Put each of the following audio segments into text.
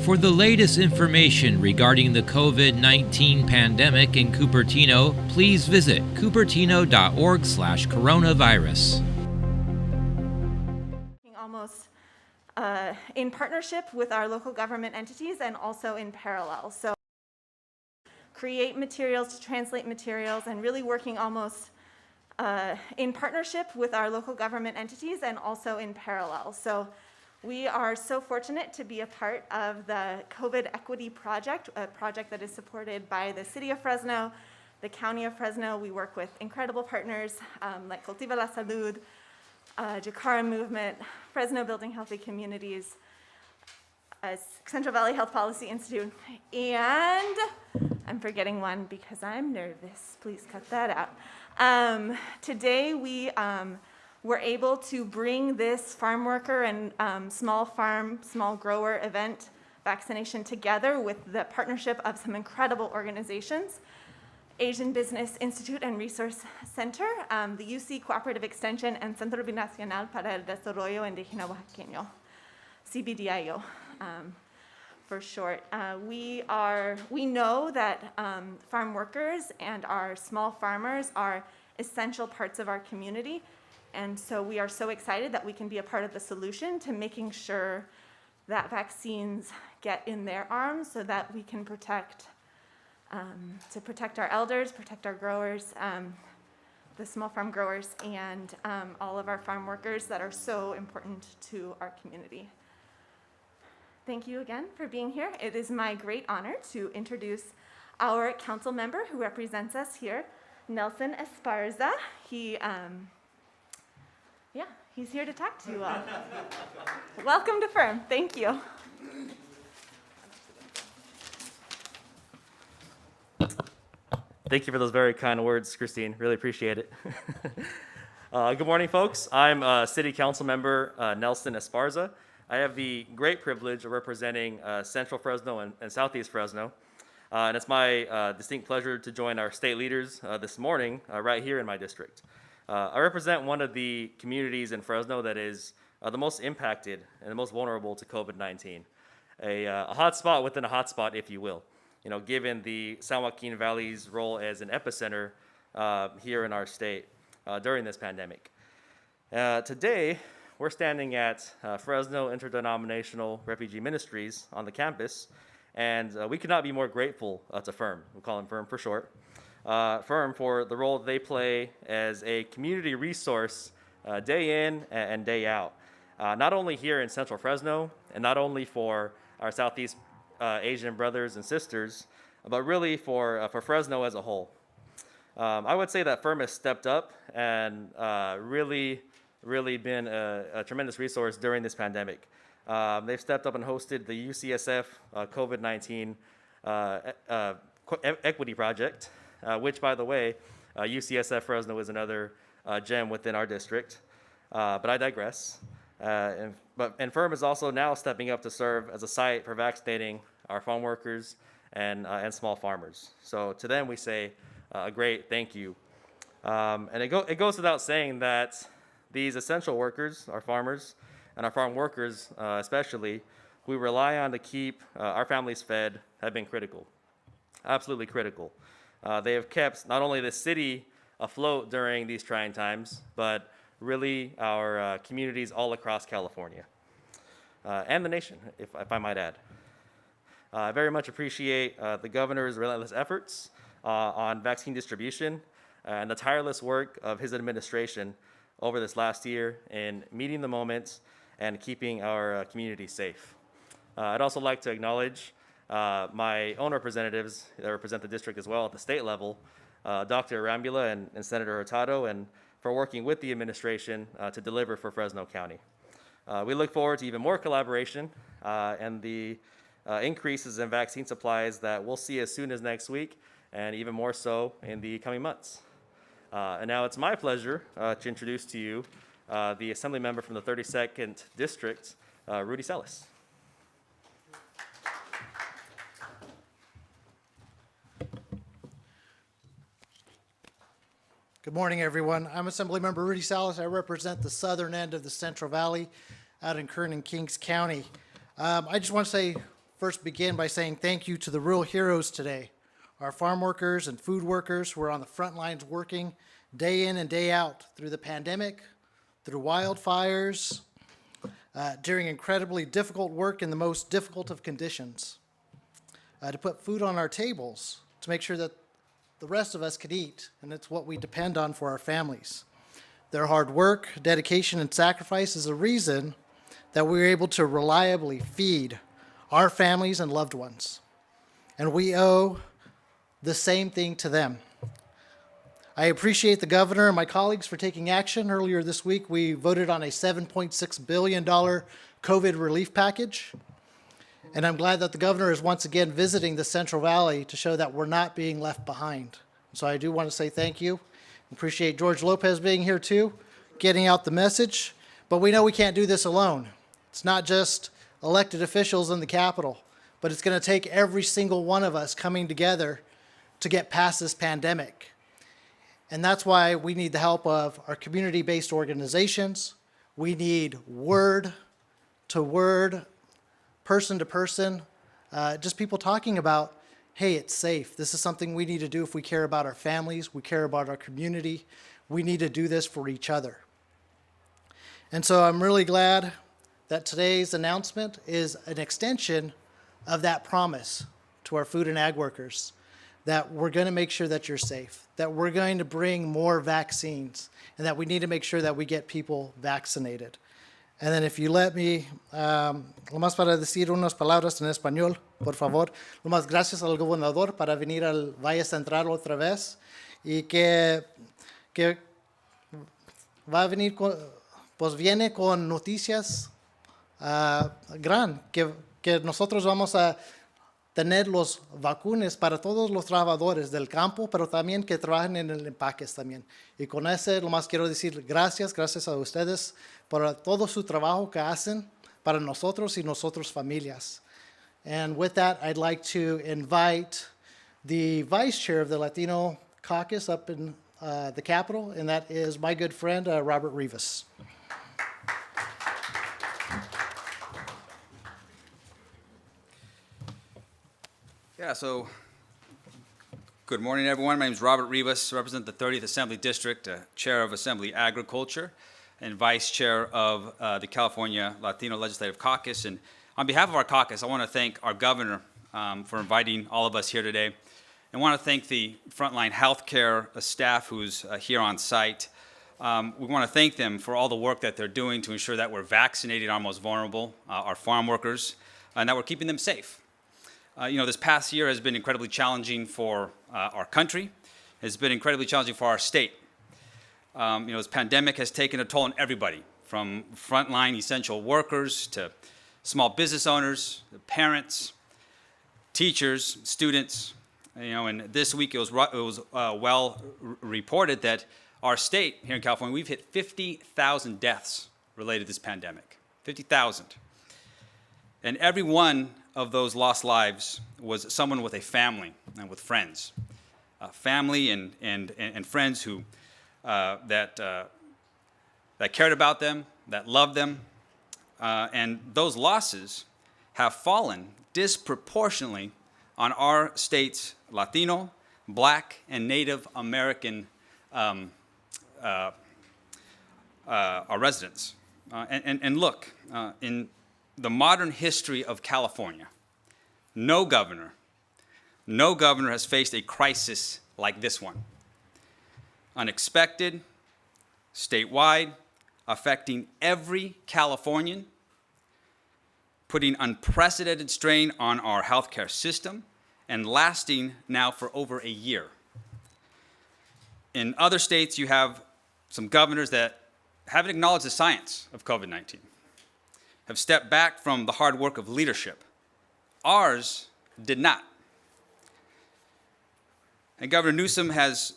For the latest information regarding the COVID-19 pandemic in Cupertino, please visit cupertino.org/coronavirus. Almost in partnership with our local government entities and also in parallel. So create materials, to translate materials, and really working almost in partnership with our local government entities and also in parallel. So we are so fortunate to be a part of the COVID Equity Project, a project that is supported by the City of Fresno, the County of Fresno. We work with incredible partners like Cultiva la Salud, Jacara Movement, Fresno Building Healthy Communities, Central Valley Health Policy Institute, and I'm forgetting one because I'm nervous. Please cut that out. Today we were able to bring this farm worker and small farm, small grower event, Vaccination, together with the partnership of some incredible organizations. Asian Business Institute and Resource Center, the UC Cooperative Extension, and Centro Binacional para el Desarrollo Indígena Oaxaqueño, CBDIO for short. We know that farm workers and our small farmers are essential parts of our community, and so we are so excited that we can be a part of the solution to making sure that vaccines get in their arms so that we can protect our elders, protect our growers, the small farm growers, and all of our farm workers that are so important to our community. Thank you again for being here. It is my great honor to introduce our council member who represents us here, Nelson Esparza. He's here to talk to you all. Welcome to Firm. Thank you. Thank you for those very kind words, Christine. Really appreciate it. Good morning, folks. I'm City Council Member Nelson Esparza. I have the great privilege of representing Central Fresno and Southeast Fresno. And it's my distinct pleasure to join our state leaders this morning right here in my district. I represent one of the communities in Fresno that is the most impacted and the most vulnerable to COVID-19. A hotspot within a hotspot, if you will. You know, given the San Joaquin Valley's role as an epicenter here in our state during this pandemic. Today, we're standing at Fresno Interdenominational Refugee Ministries on the campus, and we could not be more grateful to FIRM. We call them FIRM for short. FIRM for the role they play as a community resource day in and day out. Not only here in Central Fresno, and not only for our Southeast Asian brothers and sisters, but really for Fresno as a whole. I would say that FIRM has stepped up and really been a tremendous resource during this pandemic. They've stepped up and hosted the UCSF COVID-19 Equity Project, which, by the way, UCSF Fresno is another gem within our district, but I digress. And FIRM is also now stepping up to serve as a site for vaccinating our farm workers and small farmers. So to them, we say a great thank you. And it goes without saying that these essential workers, our farmers and our farm workers especially, we rely on to keep our families fed, have been critical, absolutely critical. They have kept not only the city afloat during these trying times, but really our communities all across California and the nation, if I might add. I very much appreciate the governor's relentless efforts on vaccine distribution and the tireless work of his administration over this last year in meeting the moment and keeping our community safe. I'd also like to acknowledge my own representatives that represent the district as well at the state level, Dr. Arambula and Senator Hurtado, and for working with the administration to deliver for Fresno County. We look forward to even more collaboration and the increases in vaccine supplies that we'll see as soon as next week, and even more so in the coming months. And now it's my pleasure to introduce to you the Assembly Member from the 32nd District, Rudy Salas. Good morning, everyone. I'm Assemblymember Rudy Salas. I represent the southern end of the Central Valley out in Kern and Kings County. I just want to say first begin by saying thank you to the real heroes today, our farm workers and food workers who are on the front lines working day in and day out through the pandemic, through wildfires, during incredibly difficult work in the most difficult of conditions, to put food on our tables, to make sure that the rest of us could eat, and it's what we depend on for our families. Their hard work, dedication, and sacrifice is the reason that we're able to reliably feed our families and loved ones. And we owe the same thing to them. I appreciate the governor and my colleagues for taking action. Earlier this week, we voted on a $7.6 billion COVID relief package. And I'm glad that the governor is once again visiting the Central Valley to show that we're not being left behind. So I do want to say thank you. Appreciate George Lopez being here too, getting out the message. But we know we can't do this alone. It's not just elected officials in the Capitol, but it's going to take every single one of us coming together to get past this pandemic. And that's why we need the help of our community-based organizations. We need word to word, person to person, just people talking about, hey, it's safe. This is something we need to do if we care about our families, we care about our community. We need to do this for each other. And so I'm really glad that today's announcement is an extension of that promise to our food and ag workers, that we're going to make sure that you're safe, that we're going to bring more vaccines, and that we need to make sure that we get people vaccinated. And then if you let me, lo más para decir unas palabras en español, por favor. Lo más gracias al gobernador para venir al Valle Central otra vez y que va a venir con, pues viene con noticias gran, que nosotros vamos a tener los vacunas para todos los trabajadores del campo, pero también que trabajen en el empaques también. Y con eso, lo más quiero decir gracias a ustedes por todo su trabajo que hacen para nosotros y nosotros familias. And with that, I'd like to invite the vice chair of the Latino caucus up in the Capitol, and that is my good friend, Robert Rivas. Yeah, so good morning, everyone. My name is Robert Rivas, represent the 30th Assembly District, Chair of Assembly Agriculture, and Vice Chair of the California Latino Legislative Caucus. And on behalf of our caucus, I want to thank our governor for inviting all of us here today. And want to thank the frontline healthcare staff who's here on site. We want to thank them for all the work that they're doing to ensure that we're vaccinating our most vulnerable, our farm workers, and that we're keeping them safe. This past year has been incredibly challenging for our country. It's been incredibly challenging for our state. This pandemic has taken a toll on everybody, from frontline essential workers to small business owners, parents, teachers, students. And this week it was well reported that our state here in California, we've hit 50,000 deaths related to this pandemic. 50,000. And every one of those lost lives was someone with a family and with friends. Family and friends who that cared about them, that loved them. And those losses have fallen disproportionately on our state's Latino, Black, and Native American our residents. And look, in the modern history of California, no governor has faced a crisis like this one. Unexpected, statewide, affecting every Californian, putting unprecedented strain on our healthcare system, and lasting now for over a year. In other states, you have some governors that haven't acknowledged the science of COVID-19, have stepped back from the hard work of leadership. Ours did not. And Governor Newsom has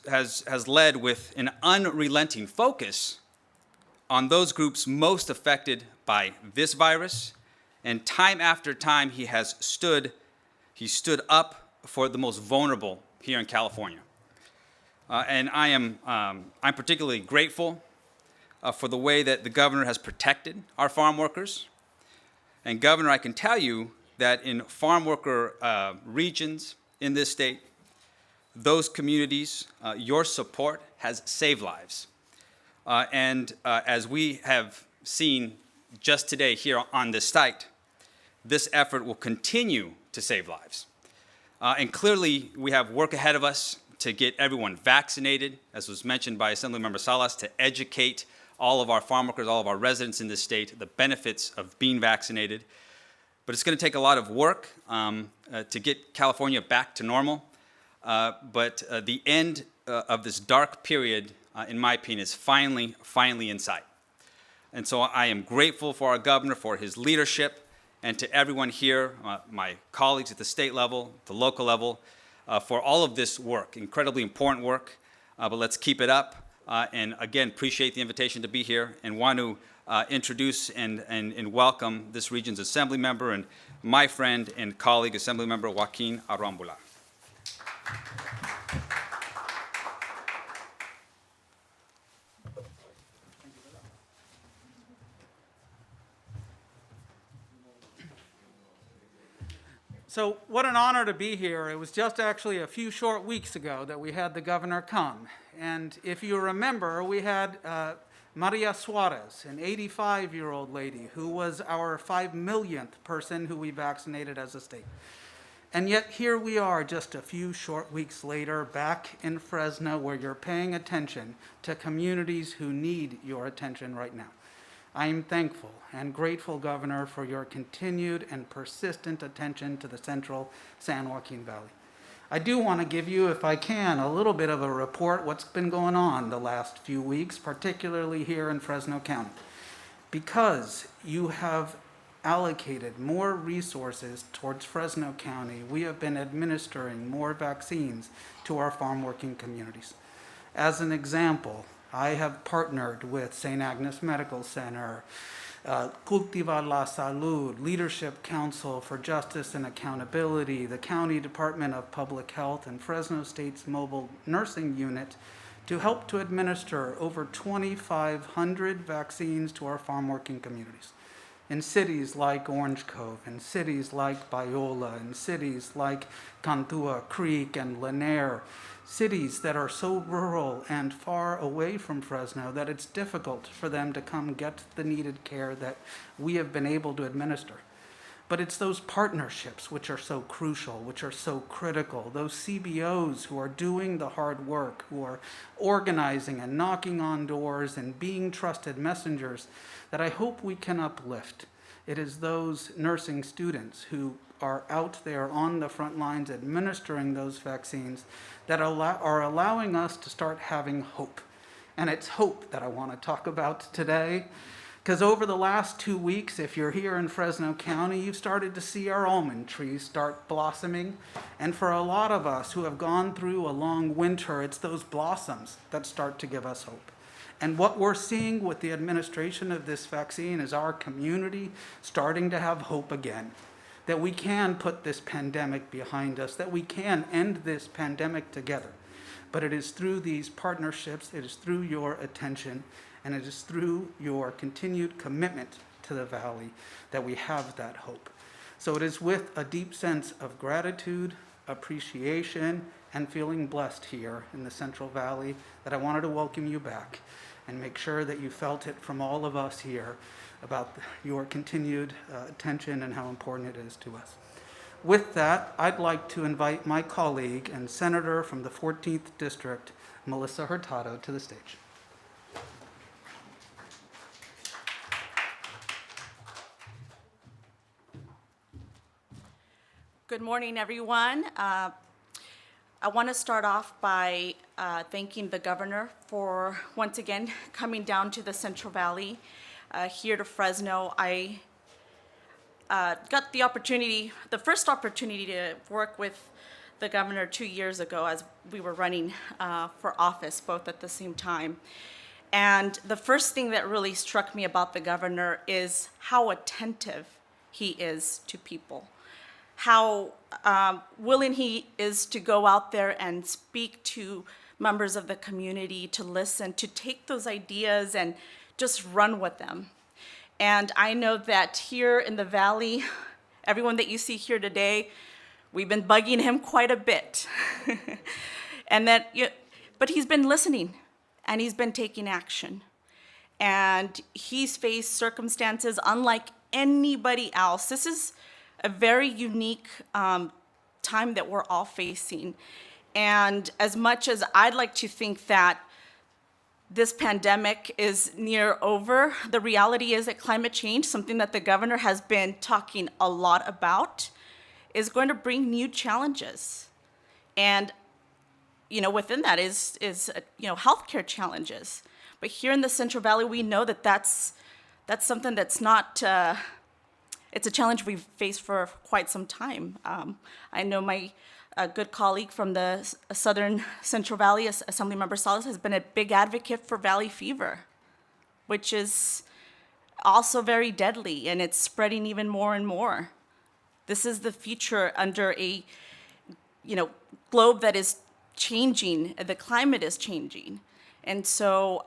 led with an unrelenting focus on those groups most affected by this virus, and time after time he stood up for the most vulnerable here in California. And I'm particularly grateful for the way that the governor has protected our farm workers. And Governor, I can tell you that in farm worker regions in this state, those communities, your support has saved lives. And as we have seen just today here on this site, this effort will continue to save lives. And clearly, we have work ahead of us to get everyone vaccinated, as was mentioned by Assemblymember Salas, to educate all of our farm workers, all of our residents in this state, the benefits of being vaccinated. But it's going to take a lot of work to get California back to normal. But the end of this dark period, in my opinion, is finally in sight. And so I am grateful for our governor, for his leadership, and to everyone here, my colleagues at the state level, the local level, for all of this work, incredibly important work, but let's keep it up. And again, appreciate the invitation to be here and want to introduce and welcome this region's assembly member and my friend and colleague, Assemblymember Joaquin Arambula. So what an honor to be here. It was just actually a few short weeks ago that we had the governor come. And if you remember, we had Maria Suarez, an 85-year-old lady who was our 5 millionth person who we vaccinated as a state. And yet here we are just a few short weeks later back in Fresno where you're paying attention to communities who need your attention right now. I am thankful and grateful, Governor, for your continued and persistent attention to the central San Joaquin Valley. I do want to give you, if I can, a little bit of a report what's been going on the last few weeks, particularly here in Fresno County. Because you have allocated more resources towards Fresno County, we have been administering more vaccines to our farm working communities. As an example, I have partnered with St. Agnes Medical Center, Cultiva la Salud, Leadership Council for Justice and Accountability, the County Department of Public Health, and Fresno State's Mobile Nursing Unit to help to administer over 2,500 vaccines to our farm working communities. In cities like Orange Cove, in cities like Biola, in cities like Cantua Creek and Lanier, cities that are so rural and far away from Fresno that it's difficult for them to come get the needed care that we have been able to administer. But it's those partnerships which are so crucial, which are so critical, those CBOs who are doing the hard work, who are organizing and knocking on doors and being trusted messengers that I hope we can uplift. It is those nursing students who are out there on the front lines administering those vaccines that are allowing us to start having hope. And it's hope that I want to talk about today. Because over the last 2 weeks, if you're here in Fresno County, you've started to see our almond trees start blossoming. And for a lot of us who have gone through a long winter, it's those blossoms that start to give us hope. And what we're seeing with the administration of this vaccine is our community starting to have hope again. That we can put this pandemic behind us, that we can end this pandemic together. But it is through these partnerships, it is through your attention, and it is through your continued commitment to the Valley that we have that hope. So it is with a deep sense of gratitude, appreciation, and feeling blessed here in the Central Valley that I wanted to welcome you back and make sure that you felt it from all of us here about your continued attention and how important it is to us. With that, I'd like to invite my colleague and Senator from the 14th District, Melissa Hurtado, to the stage. Good morning, everyone. I want to start off by thanking the governor for once again coming down to the Central Valley, here to Fresno. I got the first opportunity to work with the governor 2 years ago as we were running for office, both at the same time. And the first thing that really struck me about the governor is how attentive he is to people. How willing he is to go out there and speak to members of the community, to listen, to take those ideas and just run with them. And I know that here in the Valley, everyone that you see here today, we've been bugging him quite a bit. But he's been listening, and he's been taking action. And he's faced circumstances unlike anybody else. This is a very unique time that we're all facing. And as much as I'd like to think that this pandemic is near over, the reality is that climate change, something that the governor has been talking a lot about, is going to bring new challenges. And within that is healthcare challenges. But here in the Central Valley, we know that that's something that's not, it's a challenge we've faced for quite some time. I know my good colleague from the Southern Central Valley, Assemblymember Salas, has been a big advocate for valley fever, which is also very deadly, and it's spreading even more and more. This is the future under a, globe that is changing. The climate is changing. And so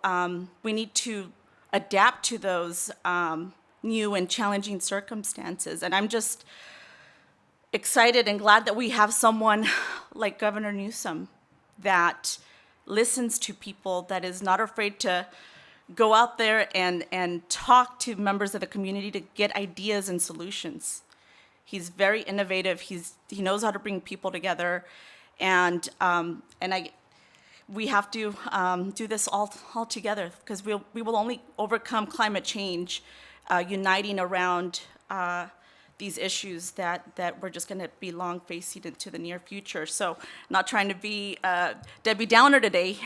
we need to adapt to those new and challenging circumstances. And I'm just excited and glad that we have someone like Governor Newsom that listens to people, that is not afraid to go out there and talk to members of the community to get ideas and solutions. He's very innovative. He knows how to bring people together, and we have to do this all together, because we will only overcome climate change uniting around these issues that we're just going to be long facing into the near future. So, not trying to be Debbie Downer today,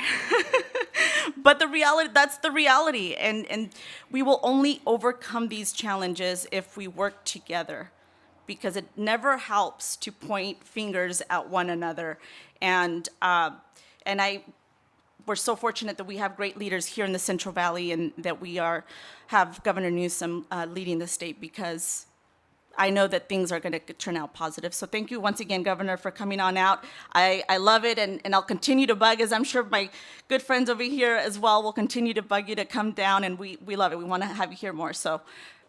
but that's the reality, and we will only overcome these challenges if we work together, because it never helps to point fingers at one another. And we're so fortunate that we have great leaders here in the Central Valley, and that we have Governor Newsom leading the state, because I know that things are going to turn out positive. So thank you once again, Governor, for coming on out. I love it, and I'll continue to bug, as I'm sure my good friends over here as well will continue to bug you to come down, and we love it. We want to have you here more. So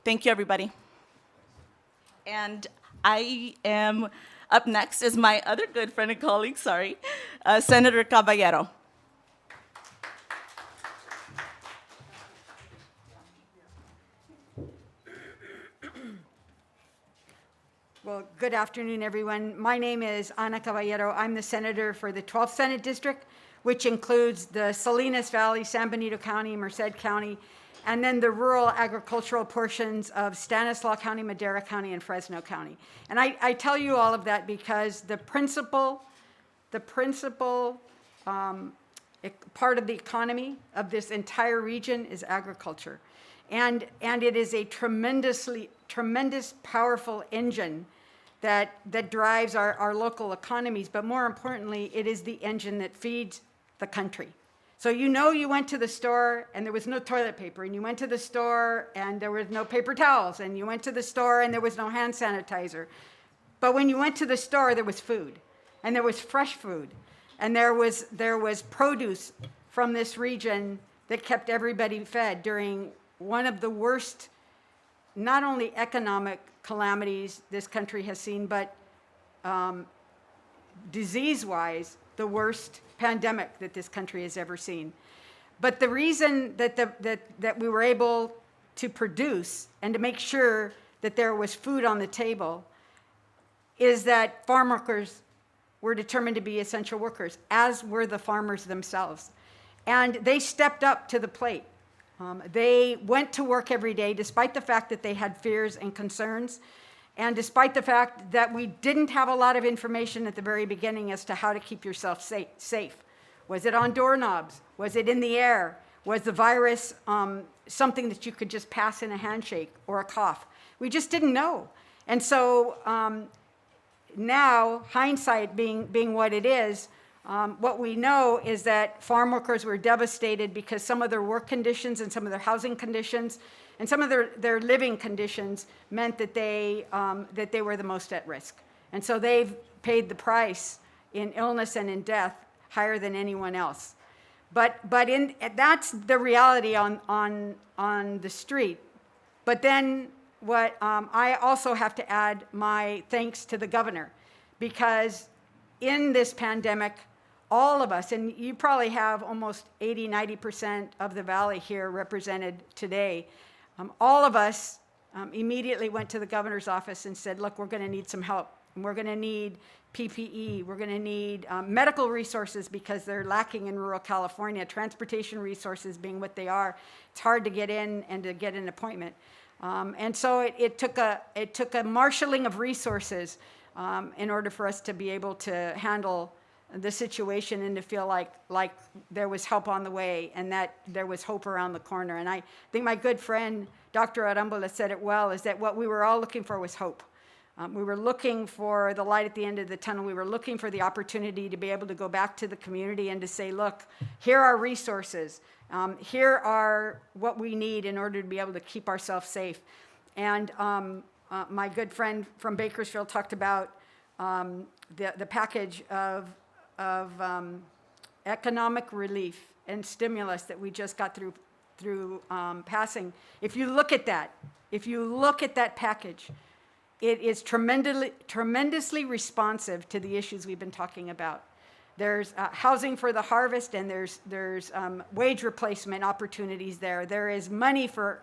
thank you, everybody. And I am up next is my other good friend and colleague, Senator Caballero. Well, good afternoon, everyone. My name is Ana Caballero. I'm the senator for the 12th Senate District, which includes the Salinas Valley, San Benito County, Merced County, and then the rural agricultural portions of Stanislaus County, Madera County, and Fresno County. And I tell you all of that because the principal part of the economy of this entire region is agriculture. And it is a tremendous, powerful engine that drives our local economies, but more importantly, it is the engine that feeds the country. So you went to the store and there was no toilet paper, and you went to the store and there was no paper towels, and you went to the store and there was no hand sanitizer. But when you went to the store, there was food, and there was fresh food, and there was produce from this region that kept everybody fed during one of the worst, not only economic calamities this country has seen, but disease-wise, the worst pandemic that this country has ever seen. But the reason that we were able to produce and to make sure that there was food on the table is that farm workers were determined to be essential workers, as were the farmers themselves. And they stepped up to the plate. They went to work every day, despite the fact that they had fears and concerns, and despite the fact that we didn't have a lot of information at the very beginning as to how to keep yourself safe. Was it on doorknobs? Was it in the air? Was the virus something that you could just pass in a handshake or a cough? We just didn't know. And so now, hindsight being what it is, what we know is that farm workers were devastated because some of their work conditions and some of their housing conditions and some of their living conditions meant that they were the most at risk. And so they've paid the price in illness and in death higher than anyone else. But that's the reality on the street. But then I also have to add my thanks to the governor, because in this pandemic, all of us, and you probably have almost 80–90% of the valley here represented today, all of us immediately went to the governor's office and said, look, we're going to need some help. And we're going to need PPE. We're going to need medical resources, because they're lacking in rural California. Transportation resources being what they are, it's hard to get in and to get an appointment. And so it took a marshaling of resources in order for us to be able to handle the situation and to feel like there was help on the way and that there was hope around the corner. And I think my good friend, Dr. Arambola, said it well, is that what we were all looking for was hope. We were looking for the light at the end of the tunnel. We were looking for the opportunity to be able to go back to the community and to say, look, here are resources. Here are what we need in order to be able to keep ourselves safe. And my good friend from Bakersfield talked about the package of economic relief and stimulus that we just got through passing. If you look at that package, it is tremendously responsive to the issues we've been talking about. There's housing for the harvest, and there's wage replacement opportunities there. There is money for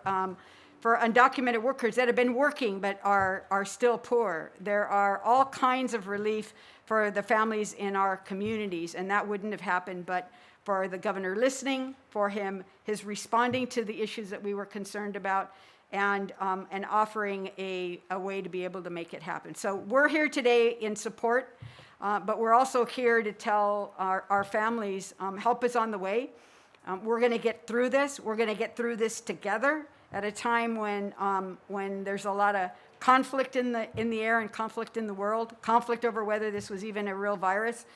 undocumented workers that have been working but are still poor. There are all kinds of relief for the families in our communities, and that wouldn't have happened but for the governor listening, for his responding to the issues that we were concerned about, and offering a way to be able to make it happen. So we're here today in support, but we're also here to tell our families, help is on the way. We're going to get through this. We're going to get through this together at a time when there's a lot of conflict in the air and conflict in the world, conflict over whether this was even a real virus.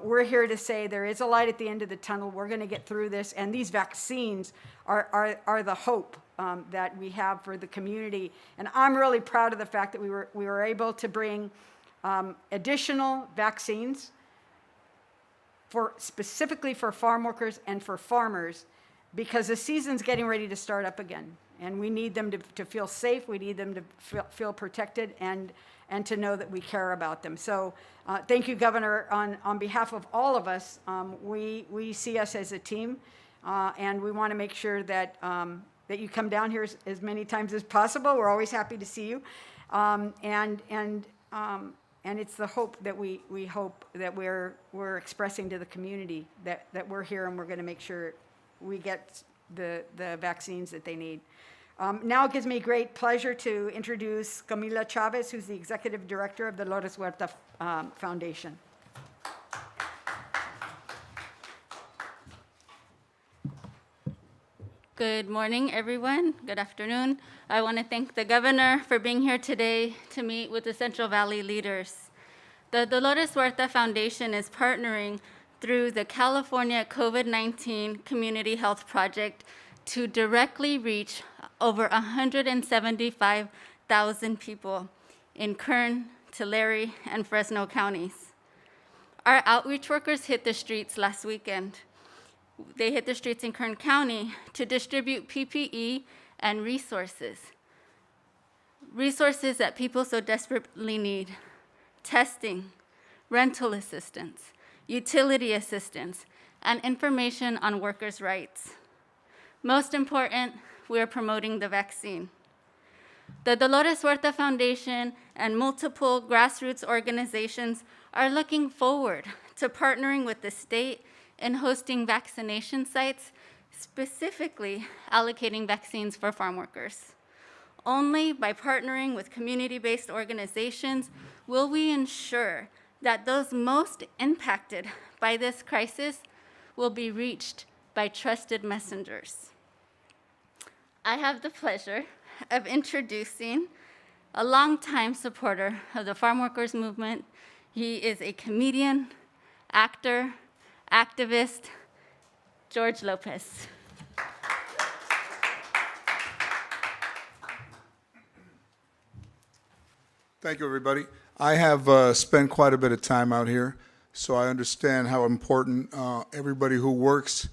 We're here to say there is a light at the end of the tunnel. We're going to get through this, and these vaccines are the hope that we have for the community. And I'm really proud of the fact that we were able to bring additional vaccines specifically for farm workers and for farmers, because the season's getting ready to start up again. And we need them to feel safe. We need them to feel protected and to know that we care about them. So thank you, Governor. On behalf of all of us, we see us as a team, and we want to make sure that you come down here as many times as possible. We're always happy to see you. And it's the hope that we hope that we're expressing to the community that we're here and we're going to make sure we get the vaccines that they need. Now it gives me great pleasure to introduce Camila Chavez, who's the Executive Director of the Dolores Huerta Foundation. Good morning, everyone. Good afternoon. I want to thank the governor for being here today to meet with the Central Valley leaders. The Dolores Huerta Foundation is partnering through the California COVID-19 Community Health Project to directly reach over 175,000 people in Kern, Tulare, and Fresno counties. Our outreach workers hit the streets last weekend. They hit the streets in Kern County to distribute PPE and resources that people so desperately need: testing, rental assistance, utility assistance, and information on workers' rights. Most important, we are promoting the vaccine. The Dolores Huerta Foundation and multiple grassroots organizations are looking forward to partnering with the state in hosting vaccination sites, specifically allocating vaccines for farm workers. Only by partnering with community-based organizations will we ensure that those most impacted by this crisis will be reached by trusted messengers. I have the pleasure of introducing a longtime supporter of the farm workers movement. He is a comedian, actor, activist, George Lopez. Thank you, everybody. I have spent quite a bit of time out here, so I understand how important everybody who works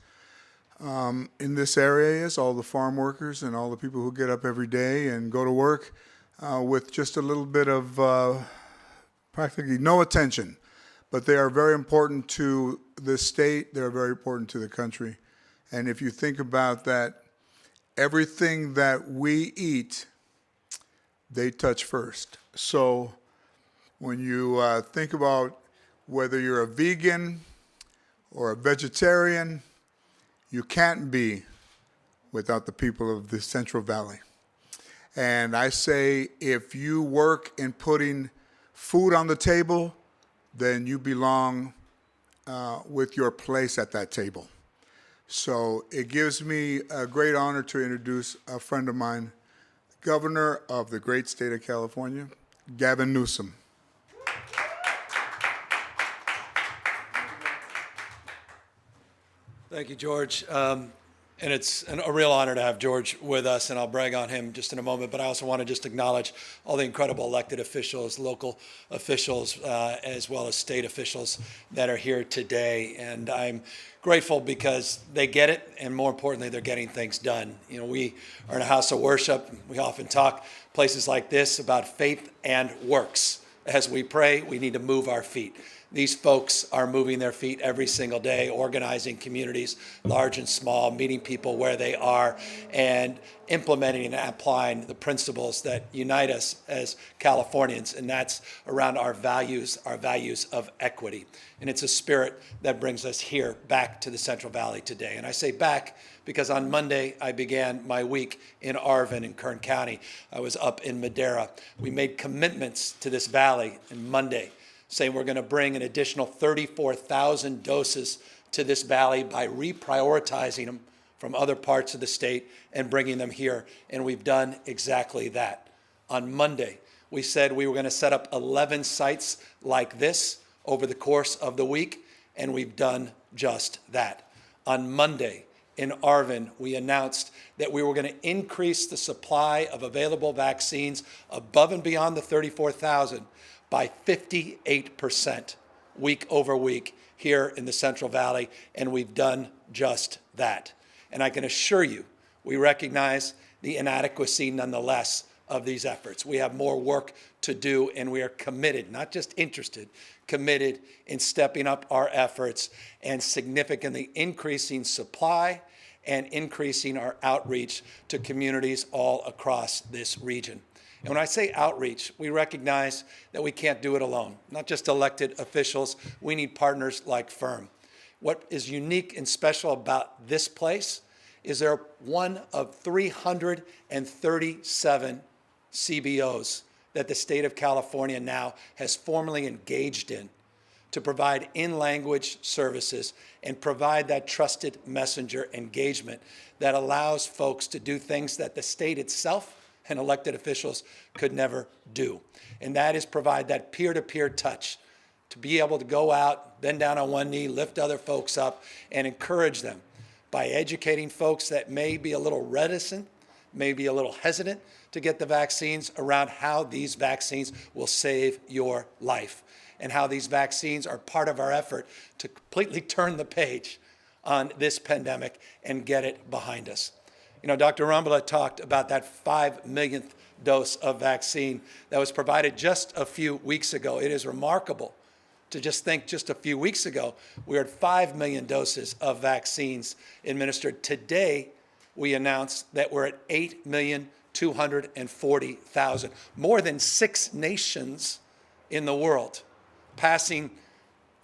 in this area is, all the farm workers and all the people who get up every day and go to work. with just a little bit of practically no attention. But they are very important to the state, they're very important to the country. And if you think about that, everything that we eat, they touch first. So when you think about whether you're a vegan or a vegetarian, you can't be without the people of the Central Valley. And I say, if you work in putting food on the table, then you belong with your place at that table. So it gives me a great honor to introduce a friend of mine, Governor of the great state of California, Gavin Newsom. Thank you, George. And it's a real honor to have George with us, and I'll brag on him just in a moment, but I also want to just acknowledge all the incredible elected officials, local officials, as well as state officials that are here today. And I'm grateful because they get it, and more importantly, they're getting things done. You know, we are in a house of worship. We often talk places like this about faith and works. As we pray, we need to move our feet. These folks are moving their feet every single day, organizing communities, large and small, meeting people where they are, and implementing and applying the principles that unite us as Californians, and that's around our values of equity. And it's a spirit that brings us here back to the Central Valley today. And I say back because on Monday, I began my week in Arvin in Kern County. I was up in Madera. We made commitments to this valley on Monday, saying we're going to bring an additional 34,000 doses to this valley by reprioritizing them from other parts of the state and bringing them here. And we've done exactly that. On Monday, we said we were going to set up 11 sites like this over the course of the week, and we've done just that. On Monday, in Arvin, we announced that we were going to increase the supply of available vaccines above and beyond the 34,000 by 58% week over week here in the Central Valley, and we've done just that. And I can assure you, we recognize the inadequacy nonetheless of these efforts. We have more work to do, and we are committed, not just interested, committed in stepping up our efforts and significantly increasing supply and increasing our outreach to communities all across this region. And when I say outreach, we recognize that we can't do it alone, not just elected officials. We need partners like FIRM. What is unique and special about this place is they're one of 337 CBOs that the state of California now has formally engaged in to provide in-language services and provide that trusted messenger engagement that allows folks to do things that the state itself and elected officials could never do. And that is provide that peer-to-peer touch, to be able to go out, bend down on one knee, lift other folks up, and encourage them by educating folks that may be a little reticent, may be a little hesitant to get the vaccines around how these vaccines will save your life and how these vaccines are part of our effort to completely turn the page on this pandemic and get it behind us. You know, Dr. Rumbala talked about that 5 millionth dose of vaccine that was provided just a few weeks ago. It is remarkable to just think just a few weeks ago, we were at 5 million doses of vaccines administered. Today, we announced that we're at 8,240,000, more than 6 nations in the world, passing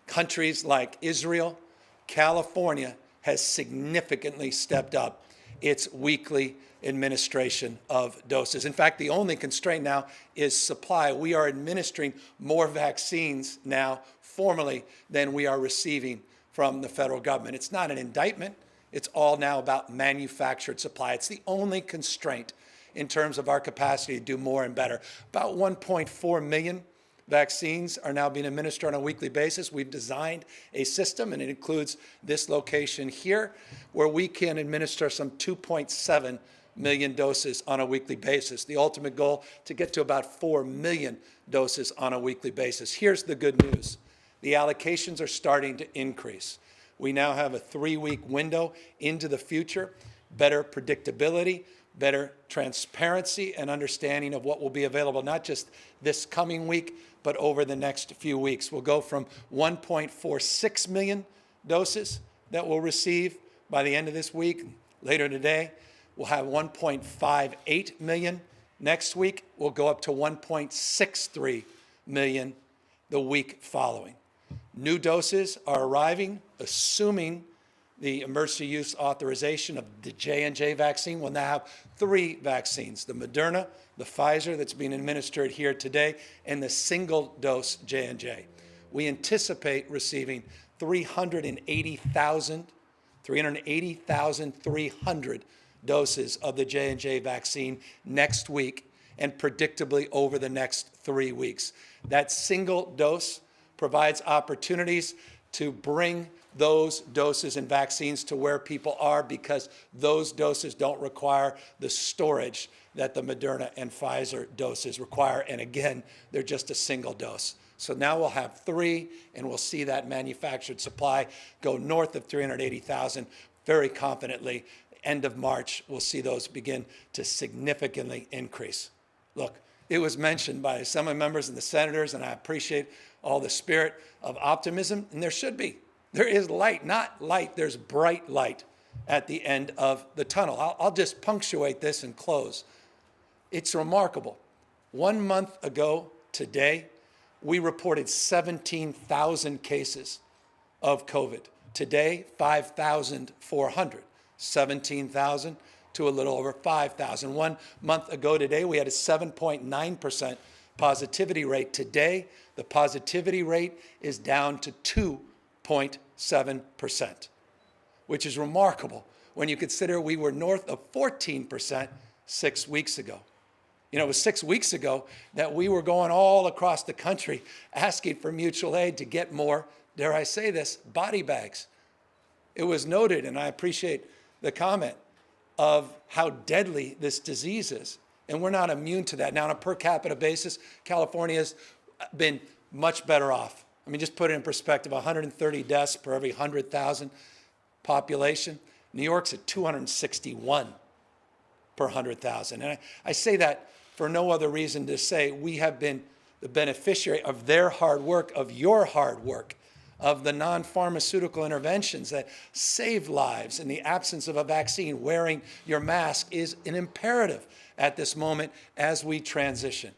countries like Israel. California has significantly stepped up its weekly administration of doses. In fact, the only constraint now is supply. We are administering more vaccines now formally than we are receiving from the federal government. It's not an indictment. It's all now about manufactured supply. It's the only constraint in terms of our capacity to do more and better. About 1.4 million vaccines are now being administered on a weekly basis. We've designed a system, and it includes this location here, where we can administer some 2.7 million doses on a weekly basis. The ultimate goal, to get to about 4 million doses on a weekly basis. Here's the good news. The allocations are starting to increase. We now have a 3-week window into the future, better predictability, better transparency and understanding of what will be available, not just this coming week, but over the next few weeks. We'll go from 1.46 million doses that we'll receive by the end of this week. Later today, we'll have 1.58 million. Next week, we'll go up to 1.63 million the week following. New doses are arriving, assuming the emergency use authorization of the J&J vaccine. We'll now have 3 vaccines, the Moderna, the Pfizer that's being administered here today, and the single-dose J&J. We anticipate receiving 380,300 doses of the J&J vaccine next week, and predictably over the next 3 weeks. That single dose provides opportunities to bring those doses and vaccines to where people are, because those doses don't require the storage that the Moderna and Pfizer doses require. And again, they're just a single dose. So now we'll have 3, and we'll see that manufactured supply go north of 380,000 very confidently. End of March, we'll see those begin to significantly increase. Look, it was mentioned by some of the members and the senators, and I appreciate all the spirit of optimism, and there should be. There is light, not light, there's bright light at the end of the tunnel. I'll just punctuate this and close. It's remarkable. 1 month ago today, we reported 17,000 cases of COVID. Today, 5,400. 17,000 to a little over 5,000. 1 month ago today, we had a 7.9% positivity rate. Today, the positivity rate is down to 2.7%, which is remarkable when you consider we were north of 14% 6 weeks ago. You know, it was 6 weeks ago that we were going all across the country asking for mutual aid to get more, dare I say this, body bags. It was noted, and I appreciate the comment, of how deadly this disease is. And we're not immune to that. Now, on a per capita basis, California's been much better off. I mean, just put it in perspective, 130 deaths per every 100,000 population. New York's at 261 per 100,000. And I say that for no other reason to say we have been the beneficiary of their hard work, of your hard work, of the non-pharmaceutical interventions that save lives. In the absence of a vaccine, wearing your mask is an imperative at this moment as we transition.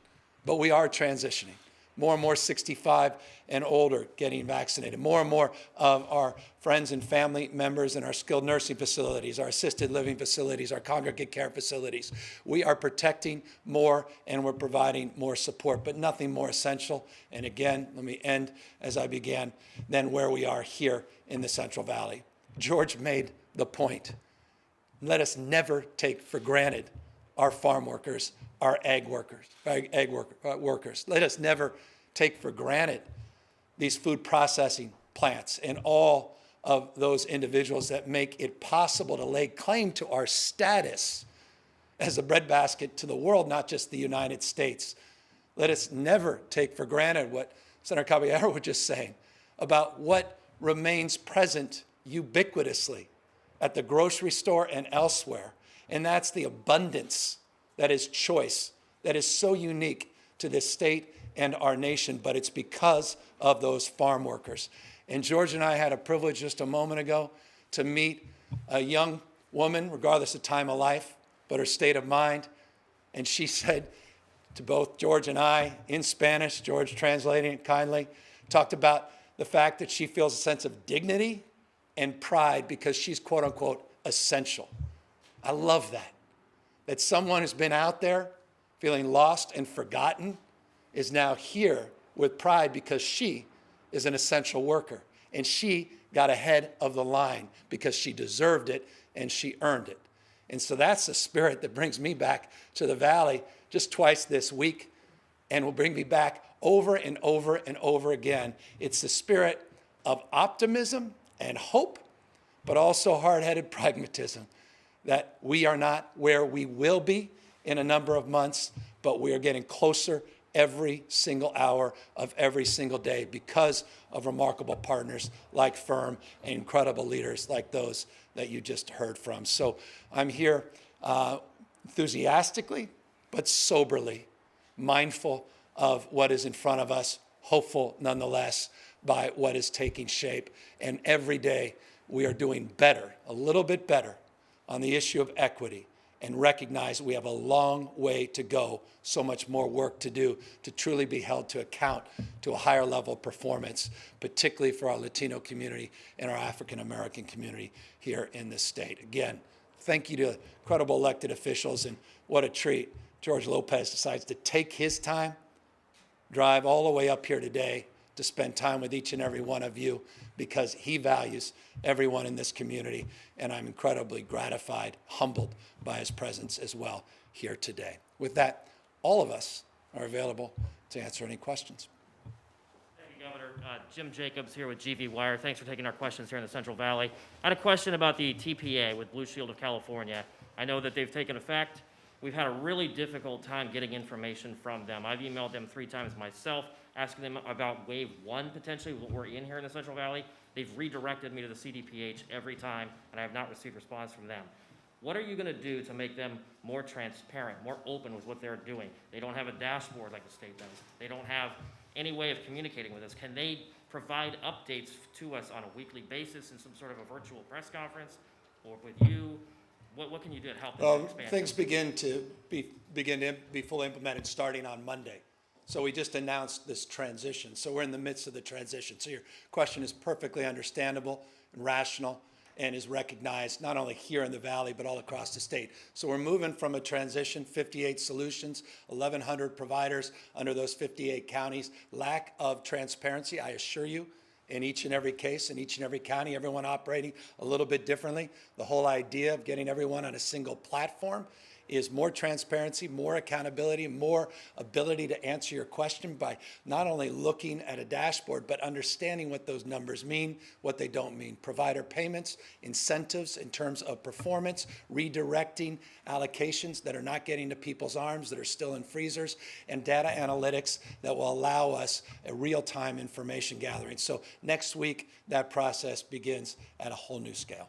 But we are transitioning. More and more 65 and older getting vaccinated. More and more of our friends and family members in our skilled nursing facilities, our assisted living facilities, our congregate care facilities. We are protecting more, and we're providing more support, but nothing more essential. And again, let me end as I began, than where we are here in the Central Valley. George made the point. Let us never take for granted our farm workers, our ag workers. Let us never take for granted these food processing plants and all of those individuals that make it possible to lay claim to our status as a breadbasket to the world, not just the United States. Let us never take for granted what Senator Caballero was just saying about what remains present ubiquitously at the grocery store and elsewhere, and that's the abundance that is choice, that is so unique to this state and our nation, but it's because of those farm workers. And George and I had a privilege just a moment ago to meet a young woman, regardless of time of life, but her state of mind. And she said to both George and I in Spanish, George translating it kindly, talked about the fact that she feels a sense of dignity and pride because she's quote unquote essential. I love that. That someone who's been out there feeling lost and forgotten is now here with pride because she is an essential worker. And she got ahead of the line because she deserved it and she earned it. And so that's the spirit that brings me back to the Valley just twice this week and will bring me back over and over and over again. It's the spirit of optimism and hope, but also hard-headed pragmatism, that we are not where we will be in a number of months, but we are getting closer every single hour of every single day because of remarkable partners like FIRM and incredible leaders like those that you just heard from. So I'm here enthusiastically, but soberly, mindful of what is in front of us, hopeful nonetheless by what is taking shape. And every day we are doing better, a little bit better, on the issue of equity, and recognize we have a long way to go, so much more work to do to truly be held to account to a higher level of performance, particularly for our Latino community and our African American community here in this state. Again, thank you to credible elected officials, and what a treat George Lopez decides to take his time, drive all the way up here today to spend time with each and every one of you, because he values everyone in this community, and I'm incredibly gratified, humbled by his presence as well here today. With that, all of us are available to answer any questions. Thank you, Governor. Jim Jacobs here with GV Wire. Thanks for taking our questions here in the Central Valley. I had a question about the TPA with Blue Shield of California. I know that they've taken effect. We've had a really difficult time getting information from them. I've emailed them 3 times myself, asking them about wave 1 potentially, what we're in here in the Central Valley. They've redirected me to the CDPH every time, and I have not received response from them. What are you going to do to make them more transparent, more open with what they're doing? They don't have a dashboard like the state does. They don't have any way of communicating with us. Can they provide updates to us on a weekly basis in some sort of a virtual press conference or with you? What can you do to help them expand? Things begin to be fully implemented starting on Monday. So we just announced this transition. So we're in the midst of the transition. So your question is perfectly understandable and rational, and is recognized not only here in the Valley, but all across the state. So we're moving from a transition, 58 solutions, 1,100 providers under those 58 counties. Lack of transparency, I assure you, in each and every case, in each and every county, everyone operating a little bit differently. The whole idea of getting everyone on a single platform is more transparency, more accountability, more ability to answer your question by not only looking at a dashboard, but understanding what those numbers mean, what they don't mean. Provider payments, incentives in terms of performance, redirecting allocations that are not getting to people's arms, that are still in freezers, and data analytics that will allow us a real-time information gathering. So next week, that process begins at a whole new scale.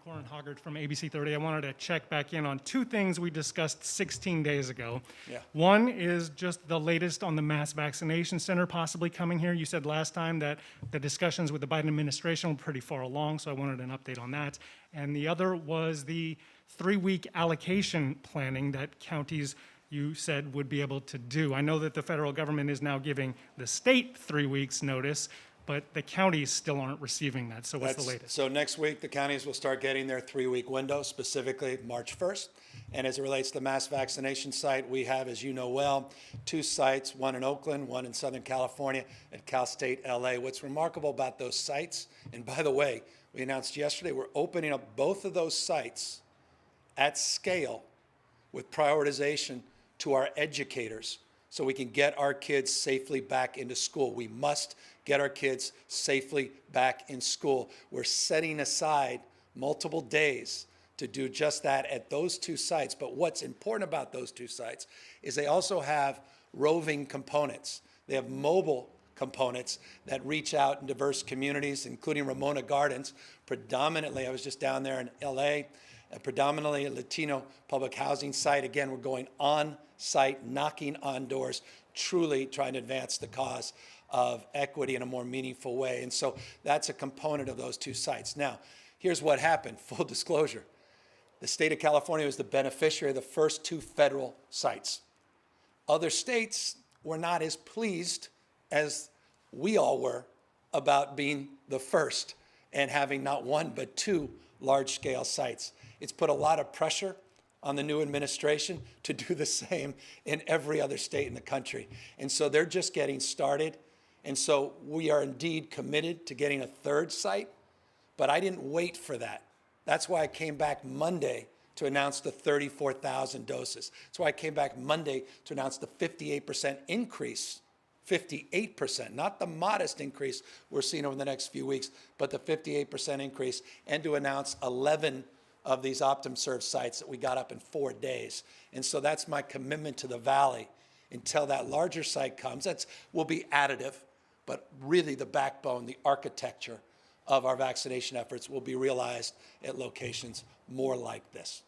Corin Hoggard from ABC 30. I wanted to check back in on 2 things we discussed 16 days ago. Yeah. One is just the latest on the mass vaccination center possibly coming here. You said last time that the discussions with the Biden administration were pretty far along, so I wanted an update on that. And the other was the 3-week allocation planning that counties, you said, would be able to do. I know that the federal government is now giving the state 3 weeks notice, but the counties still aren't receiving that. So what's the latest? So next week, the counties will start getting their 3-week window, specifically March 1st. And as it relates to the mass vaccination site, we have, as you know well, 2 sites, one in Oakland, one in Southern California, at Cal State LA. What's remarkable about those sites, and by the way, we announced yesterday, we're opening up both of those sites at scale with prioritization to our educators so we can get our kids safely back into school. We must get our kids safely back in school. We're setting aside multiple days to do just that at those 2 sites. But what's important about those 2 sites is they also have roving components. They have mobile components that reach out in diverse communities, including Ramona Gardens. Predominantly, I was just down there in LA, predominantly a Latino public housing site. Again, we're going on site, knocking on doors, truly trying to advance the cause of equity in a more meaningful way. And so that's a component of those 2 sites. Now, here's what happened, full disclosure. The state of California was the beneficiary of the first 2 federal sites. Other states were not as pleased as we all were about being the first and having not 1, but 2 large-scale sites. It's put a lot of pressure on the new administration to do the same in every other state in the country. And so they're just getting started. And so we are indeed committed to getting a 3rd site, but I didn't wait for that. That's why I came back Monday to announce the 34,000 doses. That's why I came back Monday to announce the 58% increase, 58%, not the modest increase we're seeing over the next few weeks, but the 58% increase, and to announce 11 of these OptumServe sites that we got up in 4 days. And so that's my commitment to the Valley until that larger site comes. That will be additive, but really the backbone, the architecture of our vaccination efforts will be realized at locations more like this.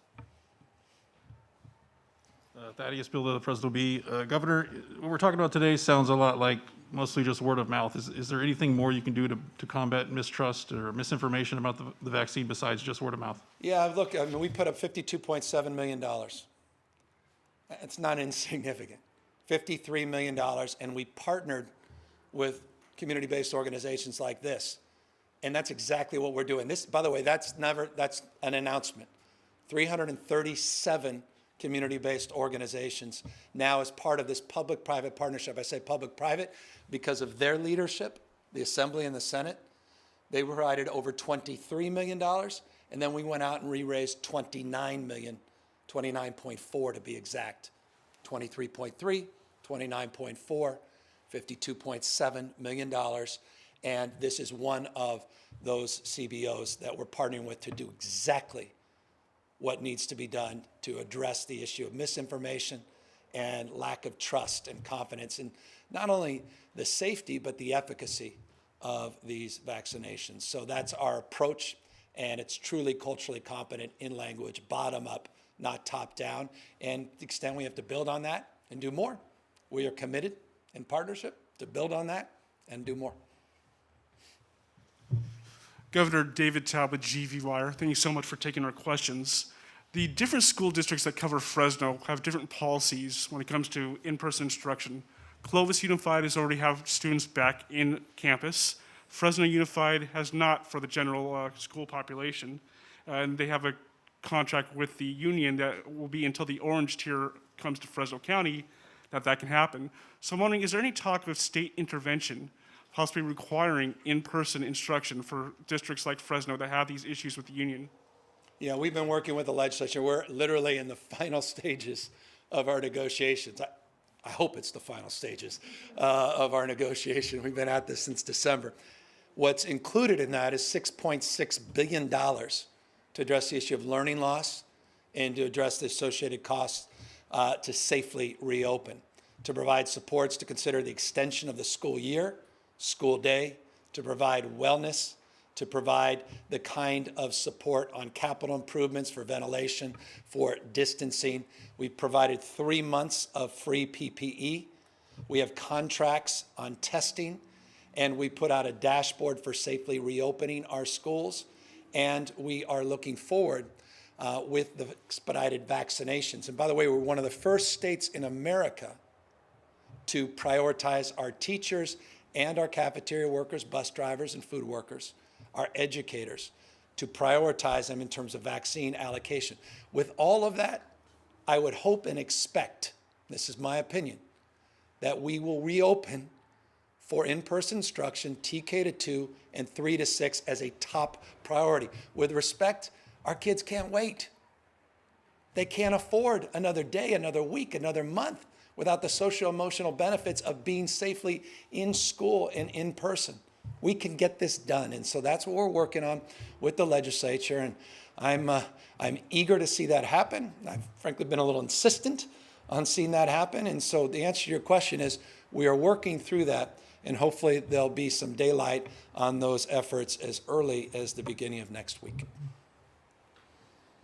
Thaddeus Bill of the Fresno Bee. Governor, what we're talking about today sounds a lot like mostly just word of mouth. Is there anything more you can do to combat mistrust or misinformation about the vaccine besides just word of mouth? Yeah, look, I mean, we put up $52.7 million. It's not insignificant. $53 million, and we partnered with community-based organizations like this. And that's exactly what we're doing. This, by the way, that's an announcement. 337 community-based organizations now as part of this public-private partnership. I say public-private because of their leadership, the Assembly and the Senate. They provided over $23 million, and then we went out and re-raised $29 million, 29.4 to be exact. 23.3, 29.4, $52.7 million. And this is one of those CBOs that we're partnering with to do exactly what needs to be done to address the issue of misinformation and lack of trust and confidence in not only the safety, but the efficacy of these vaccinations. So that's our approach, and it's truly culturally competent in language, bottom up, not top down. And to the extent we have to build on that and do more, we are committed in partnership to build on that and do more. Governor David Talbot, GV Wire, thank you so much for taking our questions. The different school districts that cover Fresno have different policies when it comes to in-person instruction. Clovis Unified has already have students back in campus. Fresno Unified has not for the general school population. And they have a contract with the union that will be until the orange tier comes to Fresno County that can happen. So I'm wondering, is there any talk of state intervention possibly requiring in-person instruction for districts like Fresno that have these issues with the union? Yeah, we've been working with the legislature. We're literally in the final stages of our negotiations. I hope it's the final stages of our negotiation. We've been at this since December. What's included in that is $6.6 billion to address the issue of learning loss and to address the associated costs to safely reopen, to provide supports to consider the extension of the school year, school day, to provide wellness, to provide the kind of support on capital improvements for ventilation, for distancing. We've provided 3 months of free PPE. We have contracts on testing, and we put out a dashboard for safely reopening our schools. And we are looking forward with the expedited vaccinations. And by the way, we're one of the first states in America to prioritize our teachers and our cafeteria workers, bus drivers, and food workers, our educators, to prioritize them in terms of vaccine allocation. With all of that, I would hope and expect, this is my opinion, that we will reopen for in-person instruction, TK to 2 and 3 to 6 as a top priority. With respect, our kids can't wait. They can't afford another day, another week, another month without the social-emotional benefits of being safely in school and in person. We can get this done, and so that's what we're working on with the legislature, and I'm eager to see that happen. I've frankly been a little insistent on seeing that happen, and so the answer to your question is we are working through that, and hopefully there'll be some daylight on those efforts as early as the beginning of next week.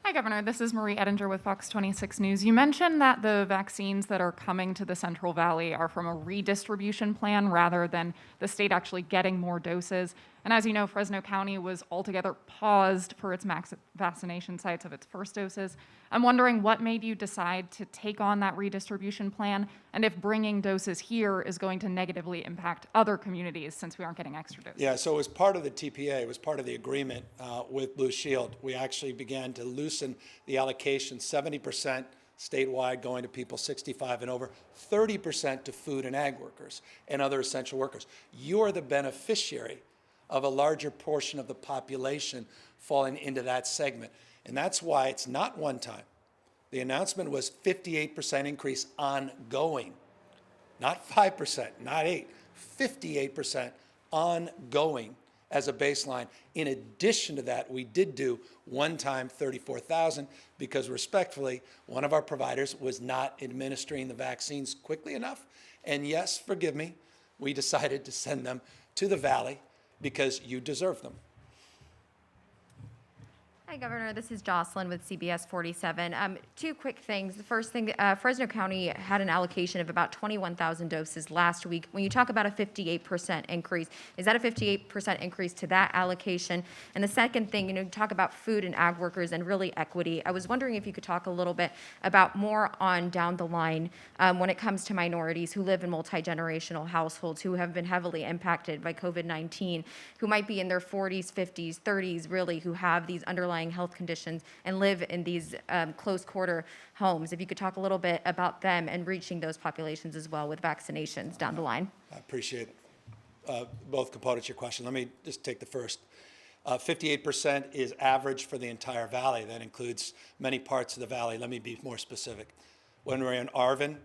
Hi, Governor. This is Marie Edinger with Fox 26 News. You mentioned that the vaccines that are coming to the Central Valley are from a redistribution plan rather than the state actually getting more doses. And as you know, Fresno County was altogether paused for its max vaccination sites of its first doses. I'm wondering what made you decide to take on that redistribution plan, and if bringing doses here is going to negatively impact other communities since we aren't getting extra doses. Yeah, so it was part of the TPA, it was part of the agreement with Blue Shield. We actually began to loosen the allocation, 70% statewide going to people 65 and over, 30% to food and ag workers and other essential workers. You're the beneficiary of a larger portion of the population falling into that segment. And that's why it's not one time. The announcement was 58% increase ongoing, not 5%, not 8%, 58% ongoing as a baseline. In addition to that, we did do one-time $34,000 because respectfully, one of our providers was not administering the vaccines quickly enough. And yes, forgive me, we decided to send them to the Valley because you deserve them. Hi, Governor. This is Jocelyn with CBS 47. Two quick things. The first thing, Fresno County had an allocation of about 21,000 doses last week. When you talk about a 58% increase, is that a 58% increase to that allocation? And the second thing, you talk about food and ag workers and really equity. I was wondering if you could talk a little bit about more on down the line when it comes to minorities who live in multi-generational households who have been heavily impacted by COVID-19, who might be in their 40s, 50s, 30s, really, who have these underlying health conditions and live in these close quarter homes. If you could talk a little bit about them and reaching those populations as well with vaccinations down the line. I appreciate both components of your question. Let me just take the first. 58% is average for the entire valley. That includes many parts of the valley. Let me be more specific. When we're in Arvin,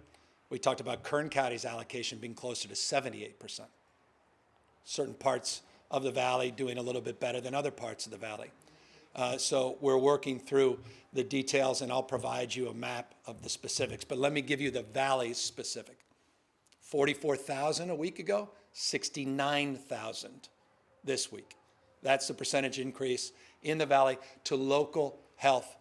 we talked about Kern County's allocation being closer to 78%. Certain parts of the valley doing a little bit better than other parts of the valley. So we're working through the details, and I'll provide you a map of the specifics. But let me give you the valley's specific. 44,000 a week ago, 69,000 this week. That's the percentage increase in the valley to local health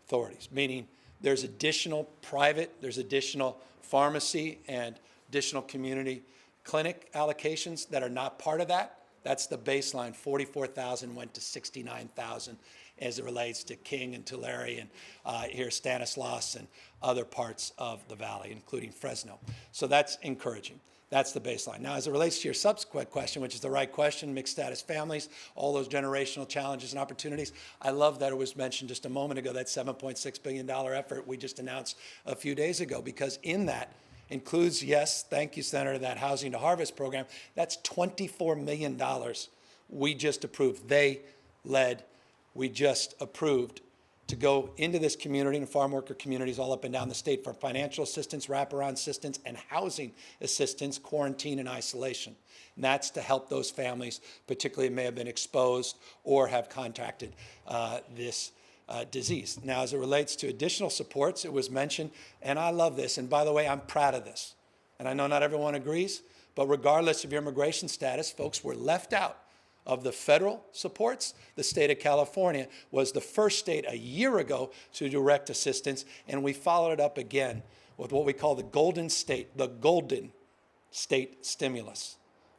authorities, meaning there's additional private, there's additional pharmacy and additional community clinic allocations that are not part of that. That's the baseline. 44,000 went to 69,000 as it relates to King and Tulare and here Stanislaus and other parts of the valley, including Fresno. So that's encouraging. That's the baseline. Now, as it relates to your subsequent question, which is the right question, mixed status families, all those generational challenges and opportunities, I love that it was mentioned just a moment ago, that $7.6 billion effort we just announced a few days ago, because in that includes, yes, thank you, Senator, that Housing to Harvest program. That's $24 million we just approved. We just approved to go into this community and farm worker communities all up and down the state for financial assistance, wraparound assistance, and housing assistance, quarantine and isolation. And that's to help those families, particularly may have been exposed or have contracted this disease. Now, as it relates to additional supports, it was mentioned, and I love this, and by the way, I'm proud of this. And I know not everyone agrees, but regardless of your immigration status, folks were left out of the federal supports. The state of California was the first state a year ago to direct assistance, and we followed it up again with what we call the Golden State stimulus.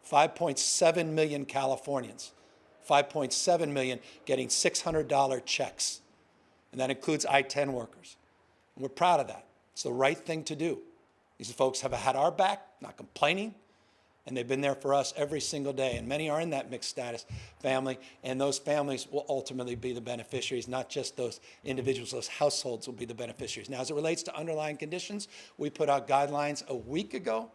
5.7 million Californians, 5.7 million getting $600 checks. And that includes I-10 workers. And we're proud of that. It's the right thing to do. These folks have had our back, not complaining, and they've been there for us every single day. And many are in that mixed status family, and those families will ultimately be the beneficiaries, not just those individuals, those households will be the beneficiaries. Now, as it relates to underlying conditions, we put out guidelines a week ago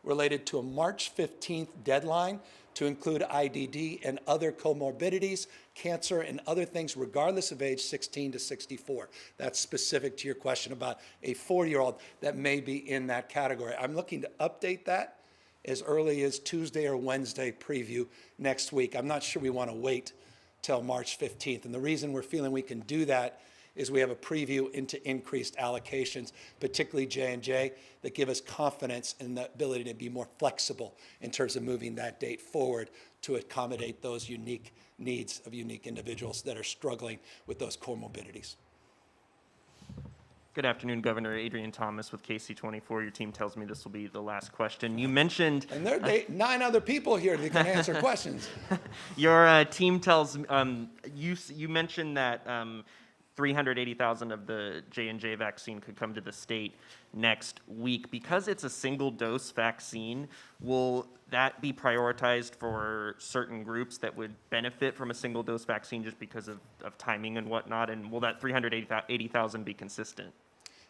related to a March 15th deadline to include IDD and other comorbidities, cancer, and other things, regardless of age 16 to 64. That's specific to your question about a 40-year-old that may be in that category. I'm looking to update that as early as Tuesday or Wednesday preview next week. I'm not sure we want to wait till March 15th. And the reason we're feeling we can do that is we have a preview into increased allocations, particularly J&J, that give us confidence in the ability to be more flexible in terms of moving that date forward to accommodate those unique needs of unique individuals that are struggling with those comorbidities. Good afternoon, Governor. Adrian Thomas with KC24. Your team tells me this will be the last question. You mentioned... And there are 9 other people here that can answer questions. Your team tells... you mentioned that 380,000 of the J&J vaccine could come to the state next week. Because it's a single-dose vaccine, will that be prioritized for certain groups that would benefit from a single-dose vaccine just because of timing and whatnot? And will that 380,000 be consistent?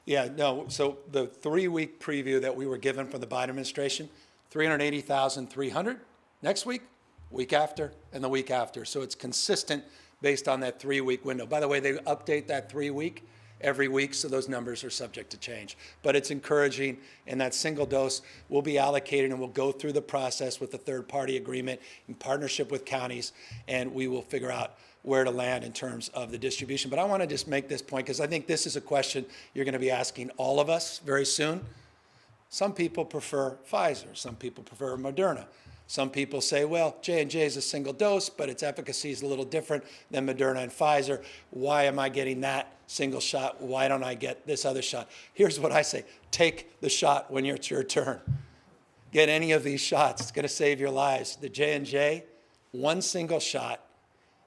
Yeah, no. So the 3-week preview that we were given from the Biden administration, 380,300 next week, week after, and the week after. So it's consistent based on that 3-week window. By the way, they update that 3-week every week, so those numbers are subject to change. But it's encouraging, and that single dose will be allocated, and we'll go through the process with the third-party agreement in partnership with counties, and we will figure out where to land in terms of the distribution. But I want to just make this point, because I think this is a question you're going to be asking all of us very soon. Some people prefer Pfizer. Some people prefer Moderna. Some people say, well, J&J is a single dose, but its efficacy is a little different than Moderna and Pfizer. Why am I getting that single shot? Why don't I get this other shot? Here's what I say. Take the shot when it's your turn. Get any of these shots. It's going to save your lives. The J&J, one single shot.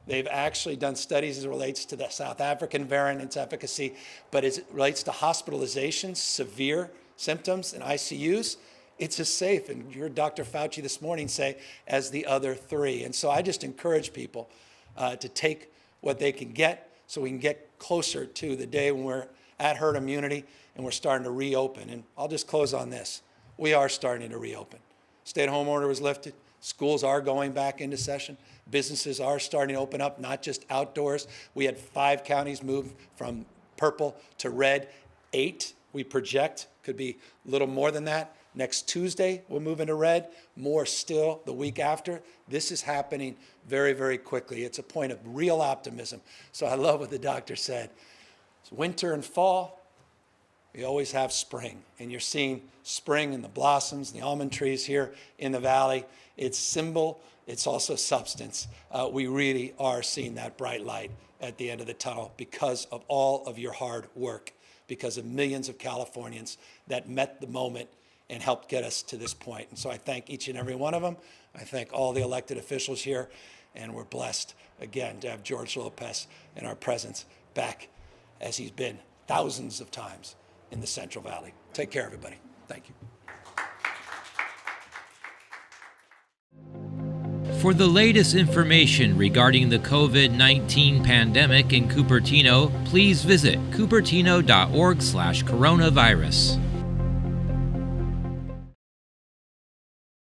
They've actually done studies as it relates to the South African variant, its efficacy, but as it relates to hospitalizations, severe symptoms, and ICUs, it's as safe, and you heard Dr. Fauci this morning say, as the other three. And so I just encourage people to take what they can get so we can get closer to the day when we're at herd immunity and we're starting to reopen. And I'll just close on this. We are starting to reopen. Stay-at-home order was lifted. Schools are going back into session. Businesses are starting to open up, not just outdoors. We had 5 counties move from purple to red. 8, we project, could be a little more than that. Next Tuesday, we'll move into red. More still the week after. This is happening very, very quickly. It's a point of real optimism. So I love what the doctor said. It's winter and fall. We always have spring. And you're seeing spring in the blossoms, the almond trees here in the valley. It's symbol. It's also substance. We really are seeing that bright light at the end of the tunnel because of all of your hard work, because of millions of Californians that met the moment and helped get us to this point. And so I thank each and every one of them. I thank all the elected officials here, and we're blessed, again, to have George Lopez in our presence back as he's been thousands of times in the Central Valley. Take care, everybody. Thank you. For the latest information regarding the COVID-19 pandemic in Cupertino, please visit cupertino.org/coronavirus.